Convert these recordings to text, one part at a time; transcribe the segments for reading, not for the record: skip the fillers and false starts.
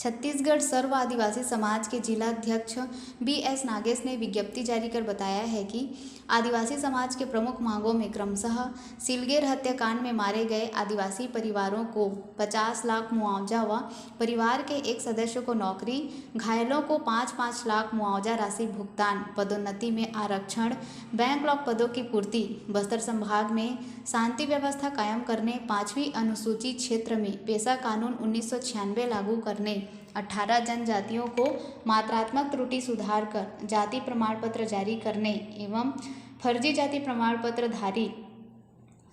छत्तीसगढ़ सर्व आदिवासी समाज के जिलाध्यक्ष BS नागेश ने विज्ञप्ति जारी कर बताया है कि आदिवासी समाज के प्रमुख मांगों में क्रमशः सिलगेर हत्याकांड में मारे गए आदिवासी परिवारों को 50 लाख मुआवजा व परिवार के एक सदस्य को नौकरी, घायलों को 5-5 लाख मुआवजा राशि भुगतान, पदोन्नति में आरक्षण, बैंकलॉग पदों की पूर्ति, बस्तर संभाग में शांति व्यवस्था कायम करने, 5वीं अनुसूची क्षेत्र में पेशा कानून 1996 लागू करने, 18 जनजातियों को मात्रात्मक त्रुटि सुधार कर जाति प्रमाण पत्र जारी करने एवं फर्जी जाति प्रमाण पत्र धारी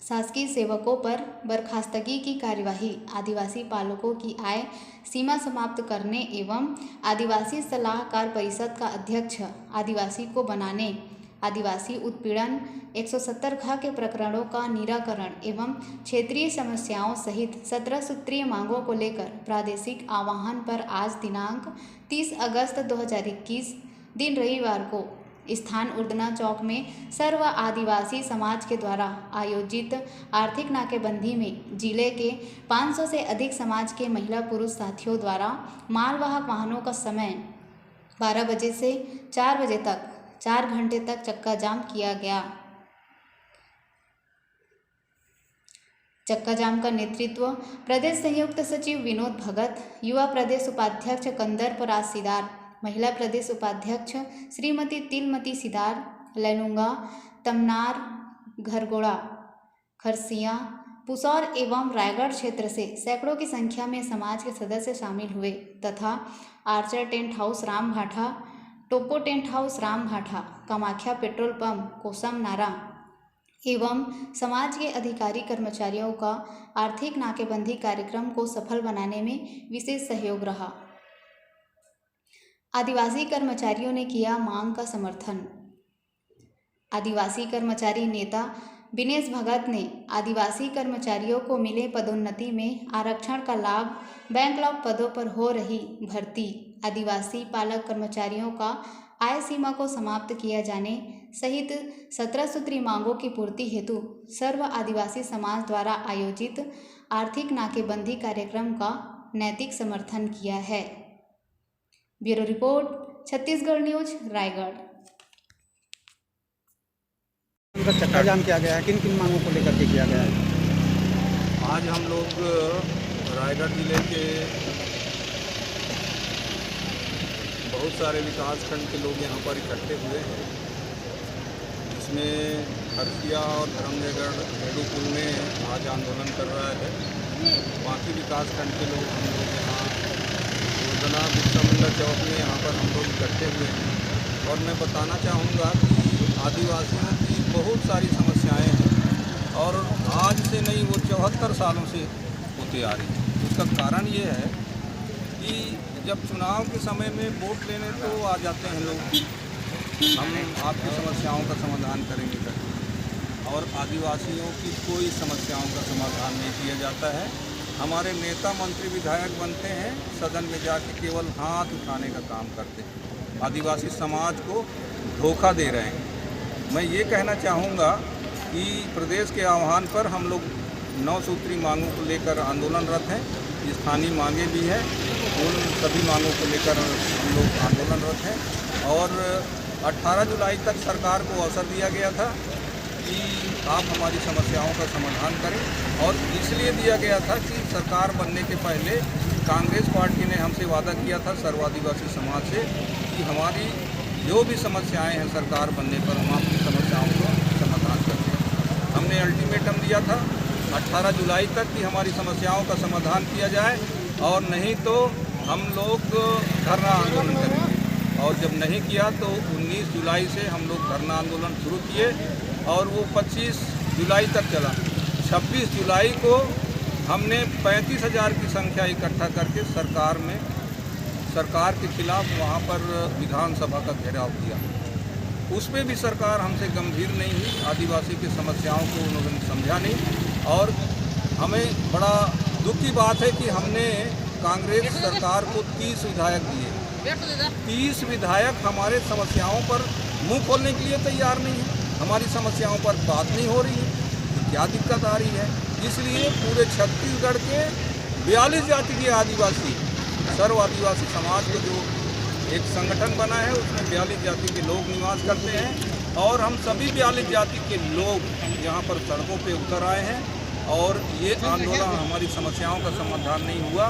शासकीय सेवकों पर बर्खास्तगी की कार्यवाही, आदिवासी पालकों की आय सीमा समाप्त करने एवं आदिवासी सलाहकार परिषद का अध्यक्ष आदिवासी को बनाने, आदिवासी उत्पीड़न 170 ख के प्रकरणों का निराकरण एवं क्षेत्रीय समस्याओं सहित 17 सूत्रीय मांगों को लेकर प्रादेशिक आह्वान पर आज दिनांक 30 अगस्त 2021 दिन रविवार को स्थान उर्दना चौक में सर्व आदिवासी समाज के द्वारा आयोजित आर्थिक नाकेबंदी में जिले के 500 से अधिक समाज के महिला पुरुष साथियों द्वारा मालवाहक वाहनों का समय 12 बजे से 4 बजे तक 4 घंटे तक चक्का जाम किया गया। चक्का जाम का नेतृत्व प्रदेश संयुक्त सचिव विनोद भगत, युवा प्रदेश उपाध्यक्ष कंदर परास सिदार, महिला प्रदेश उपाध्यक्ष श्रीमती तिलमती सिदार, लैनुंगा, तमनार, घरगोड़ा, खरसिया, पुसौर एवं रायगढ़ क्षेत्र से सैकड़ों की संख्या में समाज के सदस्य शामिल हुए तथा आर्चर टेंट हाउस राम भाठा, टोपो टेंट हाउस राम भाठा, कामाख्या पेट्रोल पंप कोसम नारा एवं समाज के अधिकारी कर्मचारियों का आर्थिक नाकेबंदी कार्यक्रम को सफल बनाने में विशेष सहयोग रहा। आदिवासी कर्मचारियों ने किया मांग का समर्थन। आदिवासी कर्मचारी नेता विनेश भगत ने आदिवासी कर्मचारियों को मिले पदोन्नति में आरक्षण का लाभ, बैंकलॉग पदों पर हो रही भर्ती, आदिवासी पालक कर्मचारियों का आय सीमा को समाप्त किया जाने सहित 17 सूत्री मांगों की पूर्ति हेतु सर्व आदिवासी समाज द्वारा आयोजित आर्थिक नाकेबंदी कार्यक्रम का नैतिक समर्थन किया है। Bureau report, Chhattisgarh news, Raigarh. चक्का जाम किया गया है, किन किन मांगों को लेकर के किया गया है? आज हम लोग रायगढ़ जिले के बहुत सारे विकासखंड के लोग यहाँ पर इकट्ठे हुए हैं, जिसमें खरसिया और धर्मजयगढ़ हेडूपुर में आज आंदोलन कर रहा है। बाकी विकासखंड के लोग हम लोग यहाँ उर्दना बिरसा मुंडा चौक में यहाँ पर हम लोग इकट्ठे हुए हैं। और मैं बताना चाहूँगा कि आदिवासियों की बहुत सारी समस्याएं हैं और आज से नहीं, वो 74 सालों से होती आ रही है। उसका कारण ये है कि जब चुनाव के समय में वोट लेने तो आ जाते हैं लोग, हम आपकी समस्याओं का समाधान करेंगे करके, और आदिवासियों की कोई समस्याओं का समाधान नहीं किया जाता है। हमारे नेता मंत्री विधायक बनते हैं, सदन में जाके केवल हाथ उठाने का काम करते हैं, आदिवासी समाज को धोखा दे रहे हैं। मैं ये कहना चाहूँगा कि प्रदेश के आह्वान पर हम लोग 9 सूत्री मांगों को लेकर आंदोलनरत हैं। स्थानीय मांगे भी हैं, उन सभी मांगों को लेकर हम लोग आंदोलनरत हैं। और 18 जुलाई तक सरकार को अवसर दिया गया था कि आप हमारी समस्याओं का समाधान करें, और इसलिए दिया गया था कि सरकार बनने के पहले कांग्रेस पार्टी ने हमसे वादा किया था सर्व आदिवासी समाज से कि हमारी जो भी समस्याएं हैं सरकार बनने पर हम आपकी समस्याओं को समाधान करेंगे। हमने अल्टीमेटम दिया था 18 जुलाई तक कि हमारी समस्याओं का समाधान किया जाए, और नहीं तो हम लोग धरना आंदोलन करेंगे। और जब नहीं किया तो 19 जुलाई से हम लोग धरना आंदोलन शुरू किए और वो 25 जुलाई तक चला। 26 जुलाई को हमने 35,000 की संख्या इकट्ठा करके सरकार के खिलाफ वहाँ पर विधानसभा का घेराव किया। उसमें भी सरकार हमसे गंभीर नहीं हुई, आदिवासी की समस्याओं को उन्होंने समझा नहीं। और हमें बड़ा दुख की बात है कि हमने कांग्रेस सरकार को 30 विधायक दिए, 30 विधायक हमारे समस्याओं पर मुंह खोलने के लिए तैयार नहीं है, हमारी समस्याओं पर बात नहीं हो रही है। क्या दिक्कत आ रही है? इसलिए पूरे छत्तीसगढ़ के 42 जाति के आदिवासी सर्व आदिवासी समाज को जो एक संगठन बना है उसमें 42 जाति के लोग निवास करते हैं और हम सभी 42 जाति के लोग यहाँ पर सड़कों पे उतर आए हैं और ये आंदोलन हमारी समस्याओं का समाधान नहीं हुआ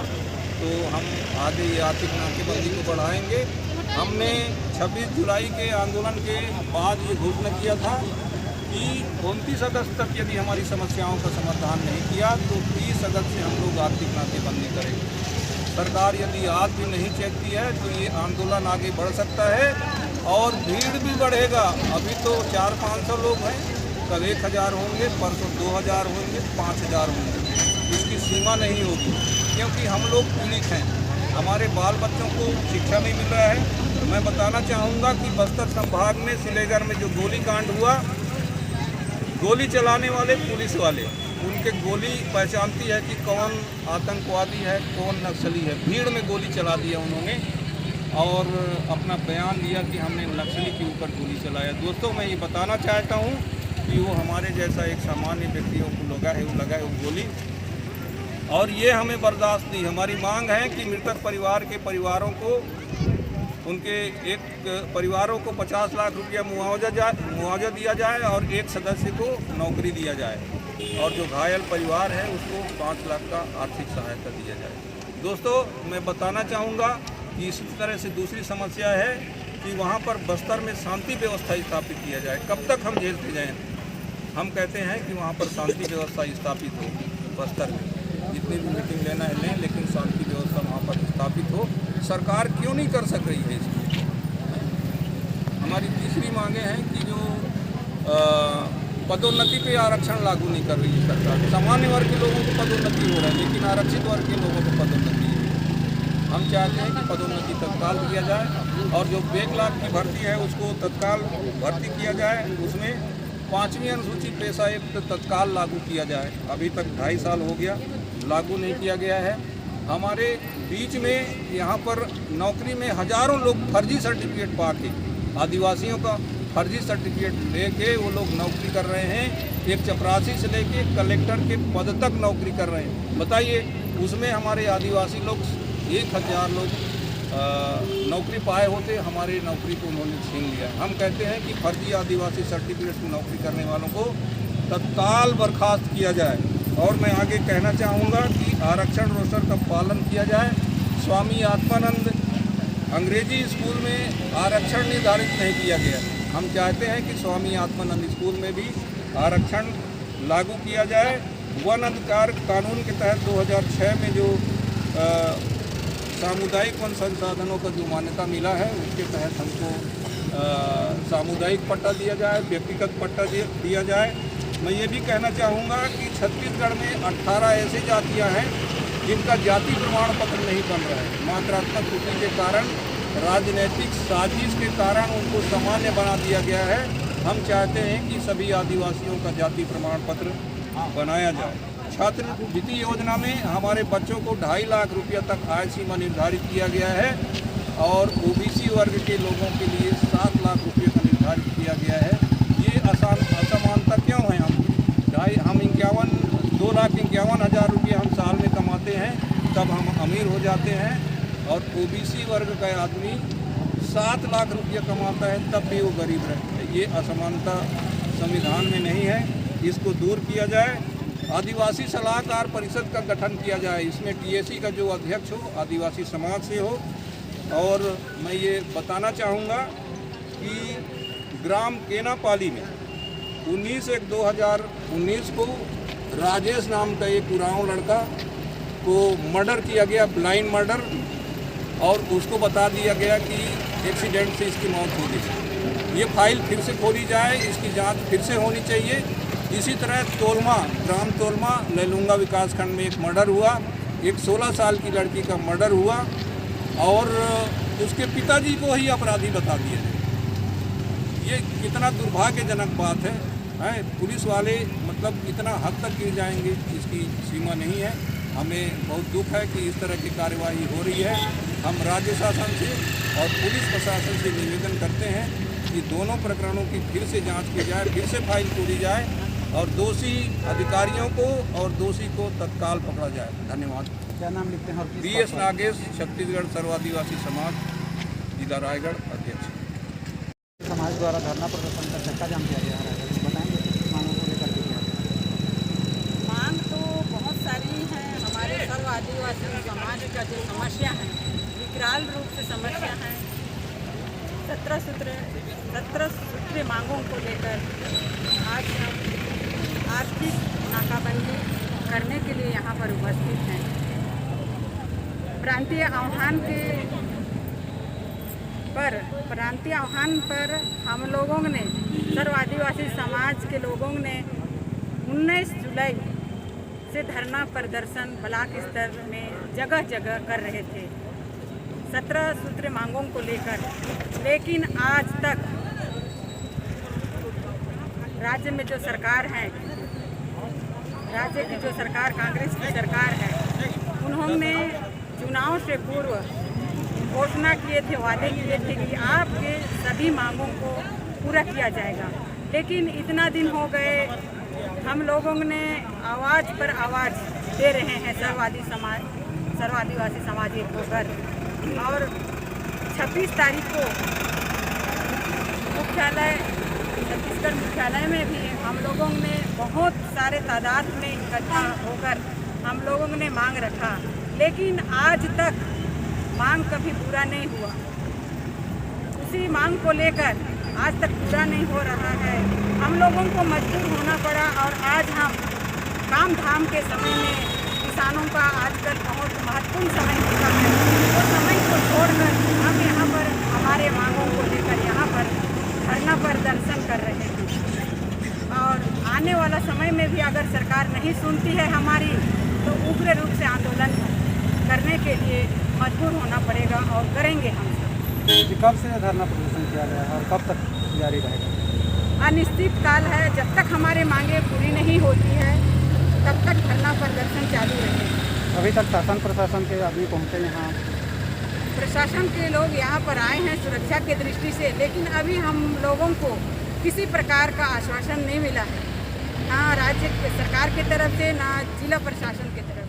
तो हम आगे ये आर्थिक नाकेबंदी को बढ़ाएंगे। हमने 26 जुलाई के आंदोलन के बाद ये घोषणा किया था कि 29 अगस्त तक यदि हमारी समस्याओं का समाधान नहीं किया तो 30 अगस्त से हम लोग आर्थिक नाकेबंदी करेंगे। सरकार यदि आज भी नहीं चेकती है तो ये आंदोलन आगे बढ़ सकता है और भीड़ भी बढ़ेगा। अभी तो 400-500 लोग हैं, कल 1000 होंगे, परसों 2000 होंगे, 5000 होंगे। इसकी सीमा नहीं होगी क्योंकि हम लोग पीड़ित हैं, हमारे बाल बच्चों को शिक्षा नहीं मिल रहा है। तो मैं बताना चाहूँगा कि बस्तर संभाग में सिलेगर में जो गोलीकांड हुआ, गोली चलाने वाले पुलिस वाले उनके गोली पहचानती है कि कौन आतंकवादी है, कौन नक्सली है। भीड़ में गोली चला दिया उन्होंने और अपना बयान दिया कि हमने नक्सली के ऊपर गोली चलाया। दोस्तों मैं ये बताना चाहता हूँ कि वो हमारे जैसा एक सामान्य व्यक्तियों को लगा है वो गोली और ये हमें बर्दाश्त नहीं। हमारी मांग है कि मृतक परिवार के परिवारों को उनके एक परिवारों को 50 लाख रुपया मुआवजा दिया जाए और एक सदस्य को नौकरी दिया जाए और जो घायल परिवार है उसको 5 लाख का आर्थिक सहायता दिया जाए। दोस्तों मैं बताना चाहूँगा कि इसी तरह से दूसरी समस्या है कि वहाँ पर बस्तर में शांति व्यवस्था स्थापित किया जाए। कब तक हम झेलते जाएँ? हम कहते हैं कि वहाँ पर शांति व्यवस्था स्थापित हो, बस्तर में जितनी भी मीटिंग लेना है लें, लेकिन शांति व्यवस्था वहाँ पर स्थापित हो। सरकार क्यों नहीं कर सक रही है इसको? हमारी तीसरी मांगे हैं कि जो पदोन्नति पे आरक्षण लागू नहीं कर रही है सरकार। सामान्य वर्ग के लोगों को पदोन्नति हो रहा है लेकिन आरक्षित वर्ग के लोगों को पदोन्नति है। हम चाहते हैं कि पदोन्नति तत्काल किया जाए और जो बैकलॉग की भर्ती है उसको तत्काल भर्ती किया जाए। उसमें 5वीं अनुसूची पेशा एक्ट तत्काल लागू किया जाए। अभी तक 2.5 साल हो गया, लागू नहीं किया गया है। हमारे बीच में यहाँ पर नौकरी में हजारों लोग फर्जी सर्टिफिकेट पा के, आदिवासियों का फर्जी सर्टिफिकेट लेके वो लोग नौकरी कर रहे हैं। एक चपरासी से लेके कलेक्टर के पद तक नौकरी कर रहे हैं। बताइए, उसमें हमारे आदिवासी लोग 1000 लोग नौकरी पाए होते, हमारी नौकरी को उन्होंने छीन लिया। हम कहते हैं कि फर्जी आदिवासी सर्टिफिकेट की नौकरी करने वालों को तत्काल बर्खास्त किया जाए। और मैं आगे कहना चाहूँगा कि आरक्षण रोस्टर का पालन किया जाए। स्वामी आत्मानंद अंग्रेजी स्कूल में आरक्षण निर्धारित नहीं किया गया। हम चाहते हैं कि स्वामी आत्मानंद स्कूल में भी आरक्षण लागू किया जाए। वन अधिकार कानून के तहत 2006 में जो सामुदायिक वन संसाधनों का जो मान्यता मिला है उसके तहत हमको सामुदायिक पट्टा दिया जाए, व्यक्तिगत पट्टा दिया जाए। मैं ये भी कहना चाहूँगा कि छत्तीसगढ़ में 18 ऐसी जातियाँ हैं जिनका जाति प्रमाण पत्र नहीं बन रहा है। मात्रात्मक त्रुटि के कारण, राजनीतिक साजिश के कारण उनको सामान्य बना दिया गया है। हम चाहते हैं कि सभी आदिवासियों का जाति प्रमाण पत्र बनाया जाए। छात्रवृत्ति योजना में हमारे बच्चों को 2.5 लाख रुपया तक आय सीमा निर्धारित किया गया है और ओबीसी वर्ग के लोगों के लिए 7 लाख रुपये का निर्धारित किया गया है। ये असमानता क्यों है? हम 2,51,000 रुपये हम साल में कमाते हैं, तब हम अमीर हो जाते हैं और ओबीसी वर्ग का आदमी 7 लाख रुपये कमाता है तब भी वो गरीब रहता है। ये असमानता संविधान में नहीं है, इसको दूर किया जाए। आदिवासी सलाहकार परिषद का गठन किया जाए। इसमें टीएसी का जो अध्यक्ष हो आदिवासी समाज से हो। और मैं ये बताना चाहूँगा कि ग्राम केनापाली में 19/1/2019 को राजेश नाम का एक उरांव लड़का को मर्डर किया गया, ब्लाइंड मर्डर, और उसको बता दिया गया कि एक्सीडेंट से इसकी मौत हो गई। ये फाइल फिर से खोली जाए, इसकी जांच फिर से होनी चाहिए। इसी तरह तोलमा, ग्राम तोलमा लैलूंगा विकासखंड में एक मर्डर हुआ, एक 16 साल की लड़की का मर्डर हुआ और उसके पिताजी को ही अपराधी बता दिया जाए। ये कितना दुर्भाग्यजनक बात है। पुलिस वाले मतलब इतना हद तक गिर जाएंगे, इसकी सीमा नहीं है। हमें बहुत दुख है कि इस तरह की कार्यवाही हो रही है। हम राज्य शासन से और पुलिस प्रशासन से निवेदन करते हैं कि दोनों प्रकरणों की फिर से जांच की जाए, फिर से फाइल खोली जाए और दोषी अधिकारियों को और दोषी को तत्काल पकड़ा जाए। धन्यवाद। क्या नाम लिखते हैं और किस बी पद एस पर? नागेश, छत्तीसगढ़ सर्व आदिवासी समाज, जिला रायगढ़ अध्यक्ष। समाज द्वारा धरना प्रदर्शन का चक्का जाम किया गया है, बताएंगे किस मांगों को लेकर के किया गया? मांग तो बहुत सारी हैं। हमारे सर्व आदिवासी समाज का जो समस्या है, विकराल रूप से समस्या है। 17 सूत्रीय मांगों को लेकर आज हम आर्थिक नाकाबंदी करने के लिए यहाँ पर उपस्थित हैं। प्रांतीय आह्वान पर हम लोगों ने, सर्व आदिवासी समाज के लोगों ने 19 जुलाई से धरना प्रदर्शन ब्लॉक स्तर में जगह जगह कर रहे थे 17 सूत्रीय मांगों को लेकर। लेकिन आज तक राज्य में जो सरकार है, राज्य की जो सरकार कांग्रेस की सरकार है, उन्होंने चुनाव से पूर्व घोषणा किए थे, वादे किए थे कि आपके सभी मांगों को पूरा किया जाएगा। लेकिन इतना दिन हो गए, हम लोगों ने आवाज़ पर आवाज़ दे रहे हैं सर्व आदिवासी समाज एक होकर। और 26 तारीख को छत्तीसगढ़ मुख्यालय में भी हम लोगों ने बहुत सारे तादाद में इकट्ठा होकर हम लोगों ने मांग रखा, लेकिन आज तक मांग कभी पूरा नहीं हुआ। उसी मांग को लेकर आज तक पूरा नहीं हो रहा है। हम लोगों को मजबूर होना पड़ा और आज हम काम धाम के समय में, किसानों का आजकल बहुत महत्वपूर्ण समय होता है, वो समय को छोड़कर हम यहाँ पर हमारे मांगों को लेकर यहाँ पर धरना प्रदर्शन कर रहे हैं। और आने वाला समय में भी अगर सरकार नहीं सुनती है हमारी, तो उग्र रूप से आंदोलन करने के लिए मजबूर होना पड़ेगा और करेंगे हम सब। जी, कब से धरना प्रदर्शन किया गया है और कब तक जारी रहेगा? अनिश्चित काल है। जब तक हमारे मांगे पूरी नहीं होती है तब तक धरना प्रदर्शन चालू रहेगा। अभी तक शासन प्रशासन के आदमी पहुँचे यहाँ? प्रशासन के लोग यहाँ पर आए हैं सुरक्षा की दृष्टि से, लेकिन अभी हम लोगों को किसी प्रकार का आश्वासन नहीं मिला है, ना राज्य सरकार की तरफ से, ना जिला प्रशासन की तरफ से।